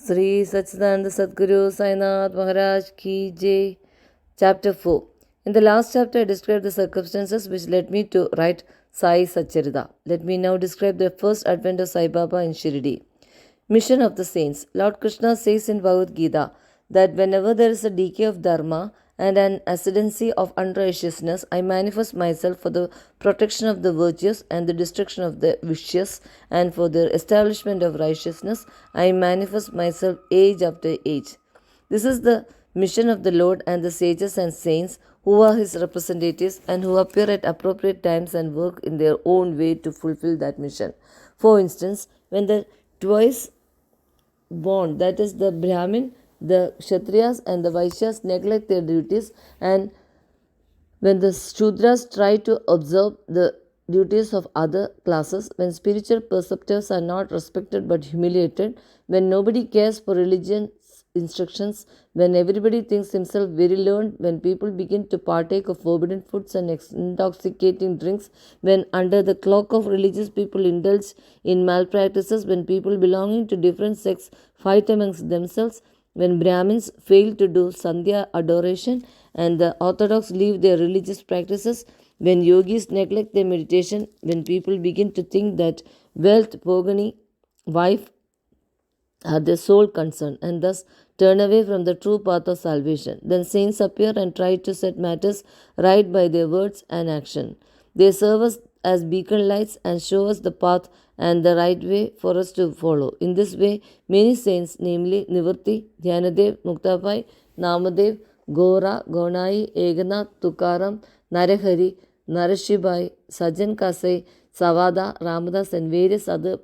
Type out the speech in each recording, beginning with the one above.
Sri Satchidananda Sadguru Sainath Maharaj Ki Jai. Chapter 4. In the last chapter, I described the circumstances which led me to write Sai Satcharitha. Let me now describe the first advent of Sai Baba in Shirdi. Mission of the Saints. Lord Krishna says in Bhagavad Gita that whenever there is a decay of dharma and an ascendancy of unrighteousness, I manifest myself for the protection of the virtuous and the destruction of the vicious, and for the establishment of righteousness, I manifest myself age after age. This is the mission of the Lord and the sages and saints who are his representatives and who appear at appropriate times and work in their own way to fulfill that mission. For instance, when the twice born, that is, the Brahmin, the Kshatriyas, and the Vaishyas neglect their duties, and when the Shudras try to observe the duties of other classes, when spiritual preceptors are not respected but humiliated, when nobody cares for religion's instructions, when everybody thinks himself very learned, when people begin to partake of forbidden foods and intoxicating drinks, when under the cloak of religious people indulge in malpractices, when people belonging to different sects fight amongst themselves, when Brahmins fail to do Sandhya adoration and the Orthodox leave their religious practices, when yogis neglect their meditation, when people begin to think that wealth, progeny, wife are their sole concern and thus turn away from the true path of salvation, then saints appear and try to set matters right by their words and action. They serve us as beacon lights and show us the path and the right way for us to follow. In this way, many saints, namely Nivrti, Dhyanadev, Muktabai, Namadev, Gora, Gonai, Eganath, Tukaram, Narahari, Narashibai, Sajan Kasai, Savada, Ramadas, and various other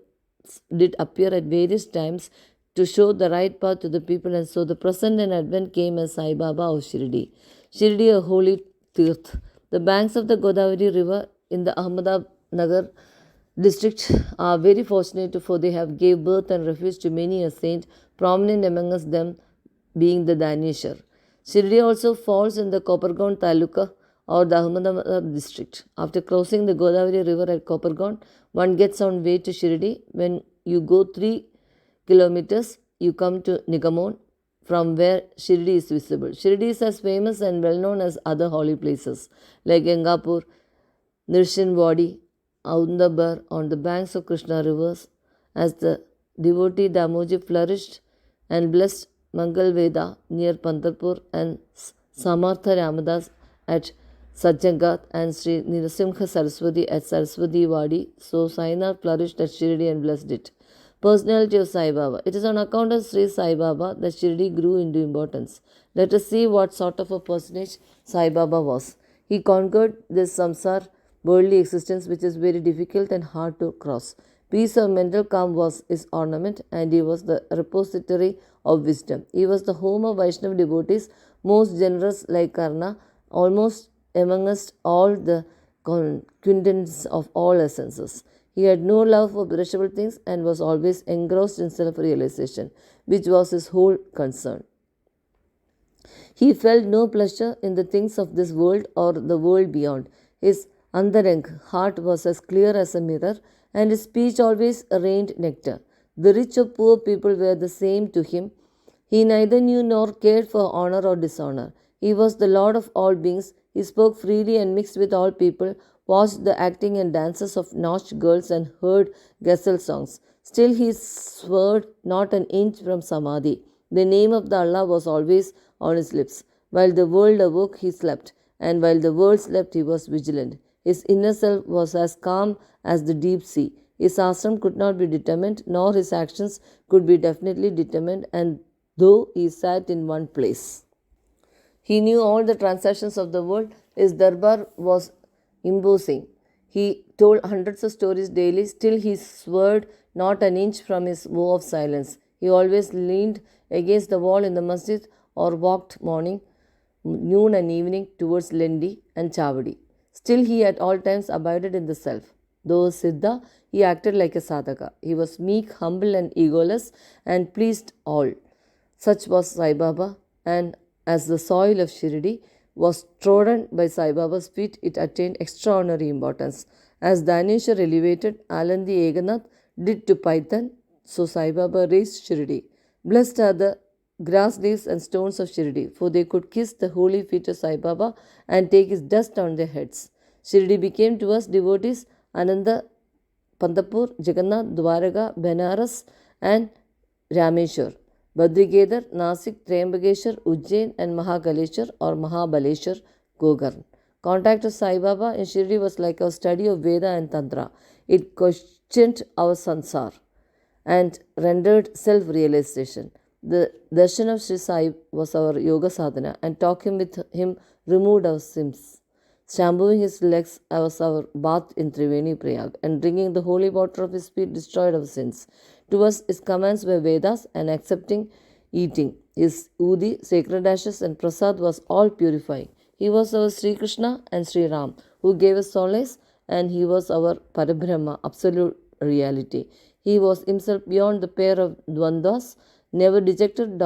did appear at various times to show the right path to the people, and so the present and advent came as Sai Baba of Shirdi. Shirdi, a holy tirth. The banks of the Godavari river in the Ahmednagar district are very fortunate, for they have gave birth and refuge to many a saint, prominent amongst them being the Daneshwar. Shirdi also falls in the Kopargaon Taluka or the Ahmednagar district. After crossing the Godavari river at Kopargaon, one gets on way to Shirdi. When you go 3 kilometers, you come to Nigamon, from where Shirdi is visible. Shirdi is as famous and well known as other holy places like Gangapur, Nirshinwadi, Aundabar on the banks of Krishna rivers. As the devotee Damoji flourished and blessed Mangalveda near Pantarpur, and Samartha Ramadas at Sajjangat, and Sri Nirasimha Saraswati at Saraswati Wadi, so Sainath flourished at Shirdi and blessed it. Personality of Sai Baba. It is on account of Sri Sai Baba that Shirdi grew into importance. Let us see what sort of a personage Sai Baba was. He conquered this samsar, worldly existence, which is very difficult and hard to cross. Peace of mental calm was his ornament, and he was the repository of wisdom. He was the home of Vaishnava devotees, most generous like Karna, almost amongst all the quintessence of all essences. He had no love for perishable things and was always engrossed in self-realization, which was his whole concern. He felt no pleasure in the things of this world or the world beyond. His andarang heart was as clear as a mirror, and his speech always rained nectar. The rich or poor people were the same to him. He neither knew nor cared for honor or dishonor. He was the Lord of all beings. He spoke freely and mixed with all people, watched the acting and dances of notched girls, and heard ghazal songs. Still he swerved not an inch from samadhi. The name of the Allah was always on his lips. While the world awoke, he slept, and while the world slept, he was vigilant. His inner self was as calm as the deep sea. His ashram could not be determined, nor his actions could be definitely determined, and though he sat in one place. He knew all the transactions of the world. His darbar was imposing. He told hundreds of stories daily. Still he swerved not an inch from his vow of silence. He always leaned against the wall in the masjid or walked morning, noon and evening towards Lendi and Chavadi. Still he at all times abided in the self. Though Siddha, he acted like a sadhaka. He was meek, humble and egoless, and pleased all. Such was Sai Baba, and as the soil of Shirdi was trodden by Sai Baba's feet, it attained extraordinary importance. As Daneshwar elevated Alandi Eganath did to Python, so Sai Baba raised Shirdi. Blessed are the grass leaves and stones of Shirdi, for they could kiss the holy feet of Sai Baba and take his dust on their heads. Shirdi became to us devotees Ananda, Pandapur, Jagannath, Dwaraka, Benares, and Rameshwar. Badrigedar, Nasik, Triambakeshwar, Ujjain, and Mahakaleshwar or Mahabaleshwar, Gokarn. Contact of Sai Baba in Shirdi was like our study of Veda and Tantra. It questioned our sansar and rendered self realization. The darshan of Sri Sai was our yoga sadhana, and talking with him removed our sins. Shampooing his legs was our bath in Triveni Prayag, and drinking the holy water of his feet destroyed our sins. To us, his commands were Vedas, and accepting eating his udi, sacred ashes, and prasad was all purifying. He was our Sri Krishna and Sri Ram, who gave us solace, and he was our Parabrahma, absolute reality. He was himself beyond the pair of dvandvas, never dejected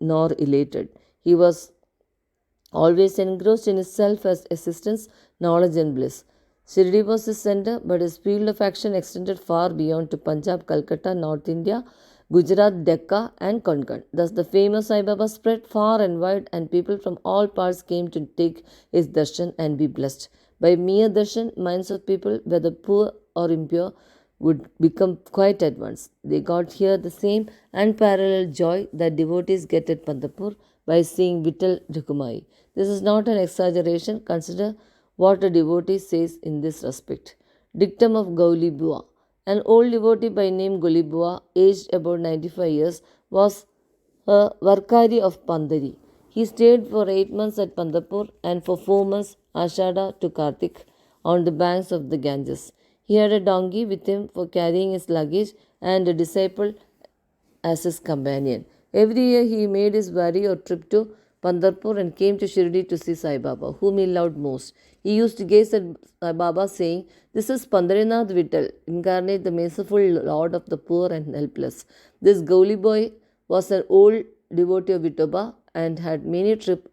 nor elated. He was always engrossed in his self as existence, knowledge, and bliss. Shirdi was his center, but his field of action extended far beyond to Punjab, Calcutta, North India, Gujarat, Decca, and Konkan. Thus, the famous Sai Baba spread far and wide, and people from all parts came to take his darshan and be blessed. By mere darshan, minds of people, whether poor or impure, would become quite at once. They got here the same unparalleled joy that devotees get at Pandapur by seeing Vittal Rukumai. This is not an exaggeration. Consider what a devotee says in this respect. Dictum of Gaulibua. An old devotee by name Golibua, aged about 95 years, was a Varkari of Pandari. He stayed for 8 months at Pandapur and for 4 months, Ashada to Kartik, on the banks of the Ganges. He had a donkey with him for carrying his luggage and a disciple as his companion. Every year he made his vary or trip to Pandharpur and came to Shirdi to see Sai Baba, whom he loved most. He used to gaze at Sai Baba, saying, "This is Pandarinath Vittal, incarnate the merciful Lord of the poor and helpless." This Gauli boy was an old devotee of Vittoba and had many trips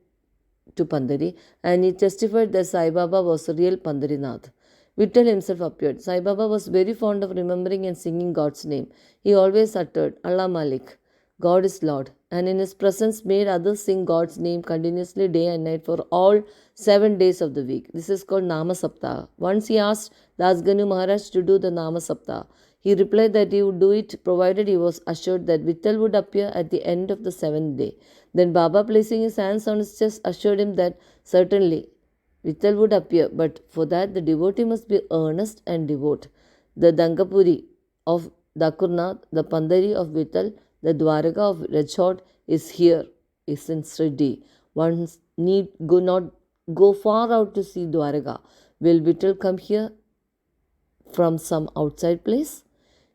to Pandari, and he testified that Sai Baba was the real Pandarinath. Vittal himself appeared. Sai Baba was very fond of remembering and singing God's name. He always uttered, Allah Malik, God is Lord, and in his presence made others sing God's name continuously day and night for all 7 days of the week. This is called Nama Saptaha. Once he asked Dasganu Maharaj to do the Nama Saptaha. He replied that he would do it provided he was assured that Vittal would appear at the end of the 7th day. Then Baba, placing his hands on his chest, assured him that certainly Vittal would appear, but for that the devotee must be earnest and devout. The Dankapuri of Dakurnath, the Pandari of Vittal, the Dwaraka of Rechod is here, is in Sriddi. One need not go far out to see Dwaraka. Will Vittal come here from some outside place?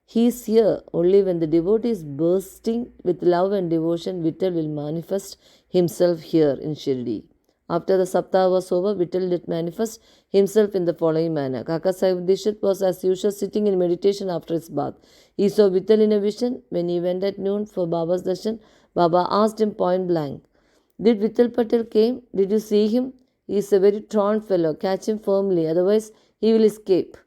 He is here only when the devotee is bursting with love and devotion. Vittal will manifest himself here in Shirdi. After the Saptaha was over, Vittal did manifest himself in the following manner. Kaka Sahib Dishit was as usual sitting in meditation after his bath. He saw Vittal in a vision. When he went at noon for Baba's darshan, Baba asked him point blank, "Did Vittal Patel came? Did you see him? He is a very truant fellow. Catch him firmly, otherwise he will escape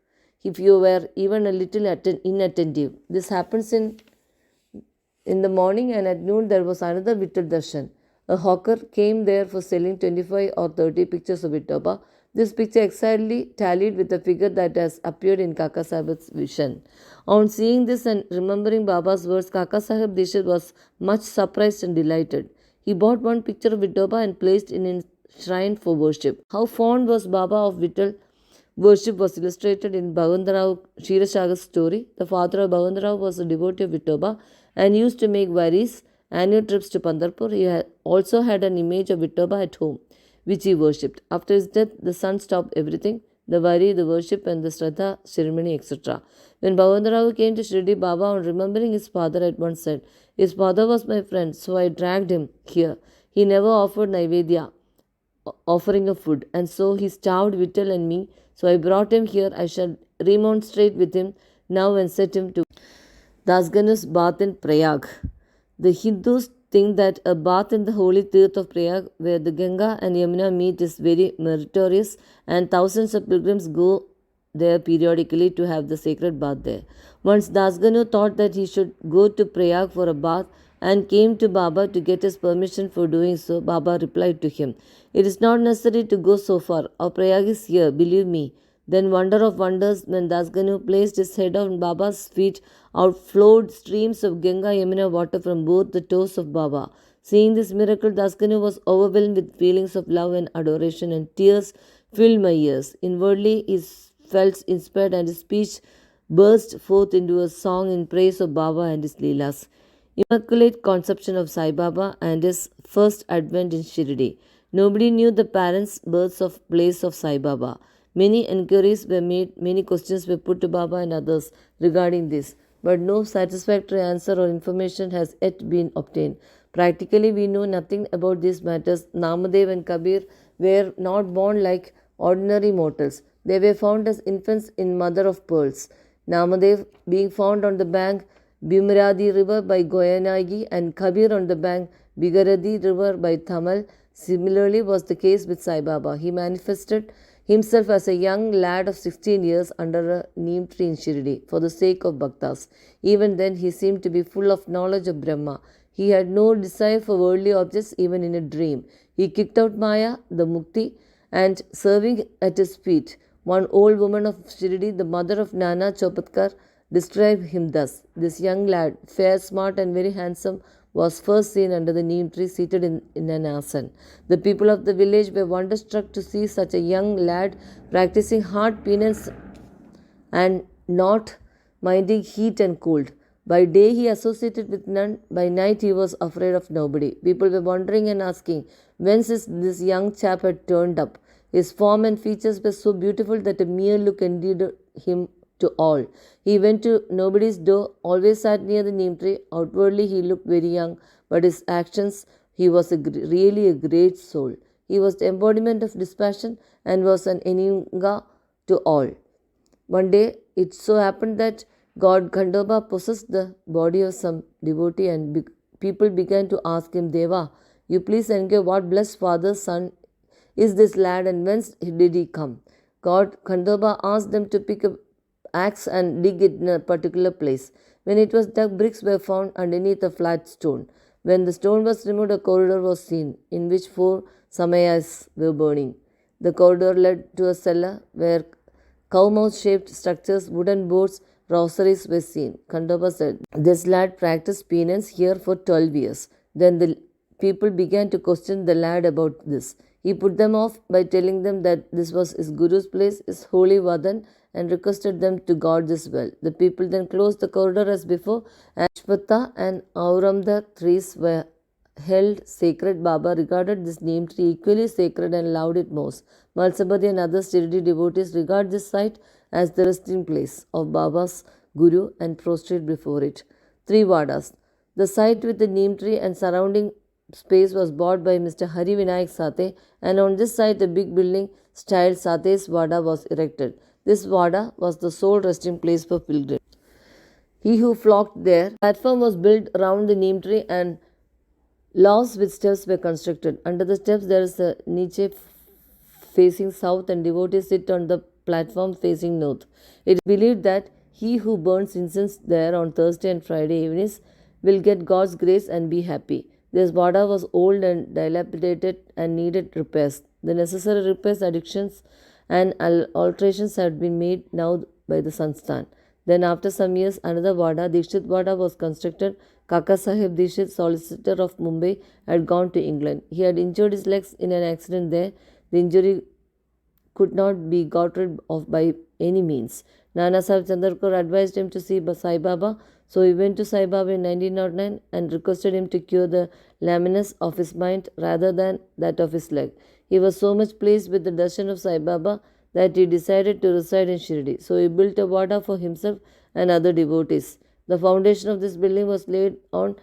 if you were even a little inattentive." This happens in the morning, and at noon there was another Vittal darshan. A hawker came there for selling 25 or 30 pictures of Vittoba. This picture exactly tallied with the figure that has appeared in Kaka Sahib's vision. On seeing this and remembering Baba's words, Kaka Sahib Dishit was much surprised and delighted. He bought one picture of Vittoba and placed in his shrine for worship. How fond was Baba of Vittal worship was illustrated in Bhavandarao Shirashaga's story. The father of Bhavandarao was a devotee of Vittoba and used to make varies annual trips to Pandharpur. He also had an image of Vittoba at home, which he worshipped. After his death, the son stopped everything, the vari, the worship, and the Shraddha ceremony, etc. When Bhavandarao came to Shirdi, Baba, on remembering his father, at once said, "His father was my friend, so I dragged him here. He never offered Naivedya, offering of food, and so he starved Vittal and me, so I brought him here. I shall remonstrate with him now and set him to Dasganu's bath in Prayag." The Hindus think that a bath in the holy Tirth of Prayag, where the Ganga and Yamuna meet, is very meritorious, and thousands of pilgrims go there periodically to have the sacred bath there. Once Dasganu thought that he should go to Prayag for a bath and came to Baba to get his permission for doing so. Baba replied to him, "It is not necessary to go so far. Our Prayag is here, believe me." Then, wonder of wonders, when Dasganu placed his head on Baba's feet, out flowed streams of Ganga Yamuna water from both the toes of Baba. Seeing this miracle, Dasganu was overwhelmed with feelings of love and adoration, and tears filled my ears. Inwardly, he felt inspired, and his speech burst forth into a song in praise of Baba and his Leelas. Immaculate Conception of Sai Baba and his first advent in Shirdi. Nobody knew the parents' births of place of Sai Baba. Many inquiries were made, many questions were put to Baba and others regarding this, but no satisfactory answer or information has yet been obtained. Practically, we know nothing about these matters. Namadev and Kabir were not born like ordinary mortals. They were found as infants in mother of pearls. Namadev being found on the bank Bhimradi river by Goyanagi and Kabir on the bank Bigaradi river by Thamal. Similarly was the case with Sai Baba. He manifested himself as a young lad of 16 years under a neem tree in Shirdi for the sake of Bhaktas. Even then he seemed to be full of knowledge of Brahma. He had no desire for worldly objects even in a dream. He kicked out Maya, the Mukti, and serving at his feet. One old woman of Shirdi, the mother of Nana Chopatkar, described him thus: "This young lad, fair, smart, and very handsome, was first seen under the neem tree seated in an asan. The people of the village were wonderstruck to see such a young lad practicing hard penance and not minding heat and cold. By day he associated with none, by night he was afraid of nobody. People were wondering and asking, whence is this young chap had turned up? His form and features were so beautiful that a mere look endeared him to all. He went to nobody's door, always sat near the neem tree. Outwardly he looked very young, but his actions, he was really a great soul. He was the embodiment of dispassion and was an enigma to all. One day it so happened that God Khandoba possessed the body of some devotee, and people began to ask him, Deva, you please enquire what blessed father's son is this lad and whence did he come? God Khandoba asked them to pick up axe and dig it in a particular place. When it was dug, bricks were found underneath a flat stone. When the stone was removed, a corridor was seen in which 4 samayas were burning. The corridor led to a cellar where cow-mouth shaped structures, wooden boards, rosaries were seen. Khandoba said, "This lad practiced penance here for 12 years. Then the people began to question the lad about this. He put them off by telling them that this was his guru's place, his holy Vadan, and requested them to guard this well. The people then closed the corridor as before, and Ashpata and Auramdar trees were held sacred. Baba regarded this neem tree equally sacred and loved it most. Malsabadi and other Shirdi devotees regard this site as the resting place of Baba's Guru and prostrate before it. 3 Vadas. The site with the neem tree and surrounding space was bought by Mr. Hari Vinayak Sate, and on this site a big building styled Sate's Vada was erected. This Vada was the sole resting place for pilgrims. He who flocked there, platform was built around the neem tree and lofts with steps were constructed. Under the steps there is a niche facing south, and devotees sit on the platform facing north. It is believed that he who burns incense there on Thursday and Friday evenings will get God's grace and be happy. This Vada was old and dilapidated and needed repairs. The necessary repairs, additions, and alterations had been made now by the Sansthan. Then, after some years, another Vada, Dikshit Vada, was constructed. Kaka Sahib Dikshit, solicitor of Mumbai, had gone to England. He had injured his legs in an accident there. The injury could not be got rid of by any means. Nana Sahib Chandrakar advised him to see Sai Baba, so he went to Sai Baba in 1909 and requested him to cure the lameness of his mind rather than that of his leg. He was so much pleased with the darshan of Sai Baba that he decided to reside in Shirdi. So he built a Vada for himself and other devotees. The foundation of this building was laid on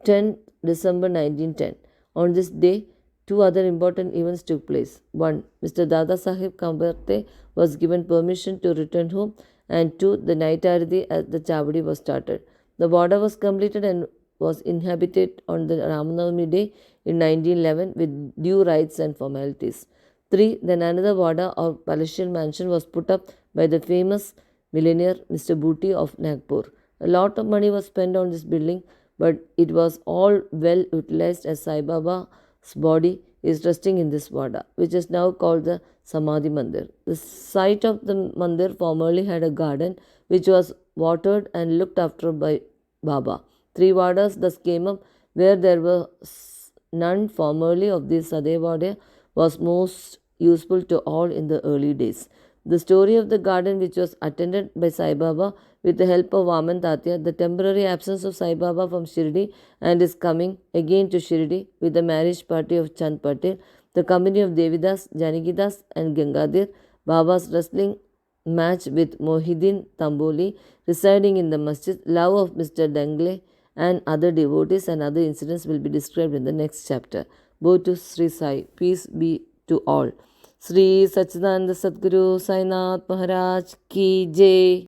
10 December 1910. On this day, 2 other important events took place. 1. Mr. Dada Sahib Kambarte was given permission to return home, and 2. The night arati at the Chavadi was started. The Vada was completed and was inhabited on the Ramanavami day in 1911 with due rites and formalities. 3. Then another Vada or palatial mansion was put up by the famous millionaire Mr. Booty of Nagpur. A lot of money was spent on this building, but it was all well utilized as Sai Baba's body is resting in this Vada, which is now called the Samadhi Mandir. The site of the Mandir formerly had a garden which was watered and looked after by Baba. Three Vadas thus came up where there were none formerly of this Sadevada was most useful to all in the early days. The story of the garden, which was attended by Sai Baba with the help of Vaman Tatya, the temporary absence of Sai Baba from Shirdi and his coming again to Shirdi with the marriage party of Chand Patel, the company of Devidas, Janagidas, and Gangadir, Baba's wrestling match with Mohidin Tamboli residing in the masjid, love of Mr. Dangle, and other devotees and other incidents will be described in the next chapter. Both to Sri Sai. Peace be to all. Sri Satchidananda Sadguru Sainath Maharaj Ki Jai.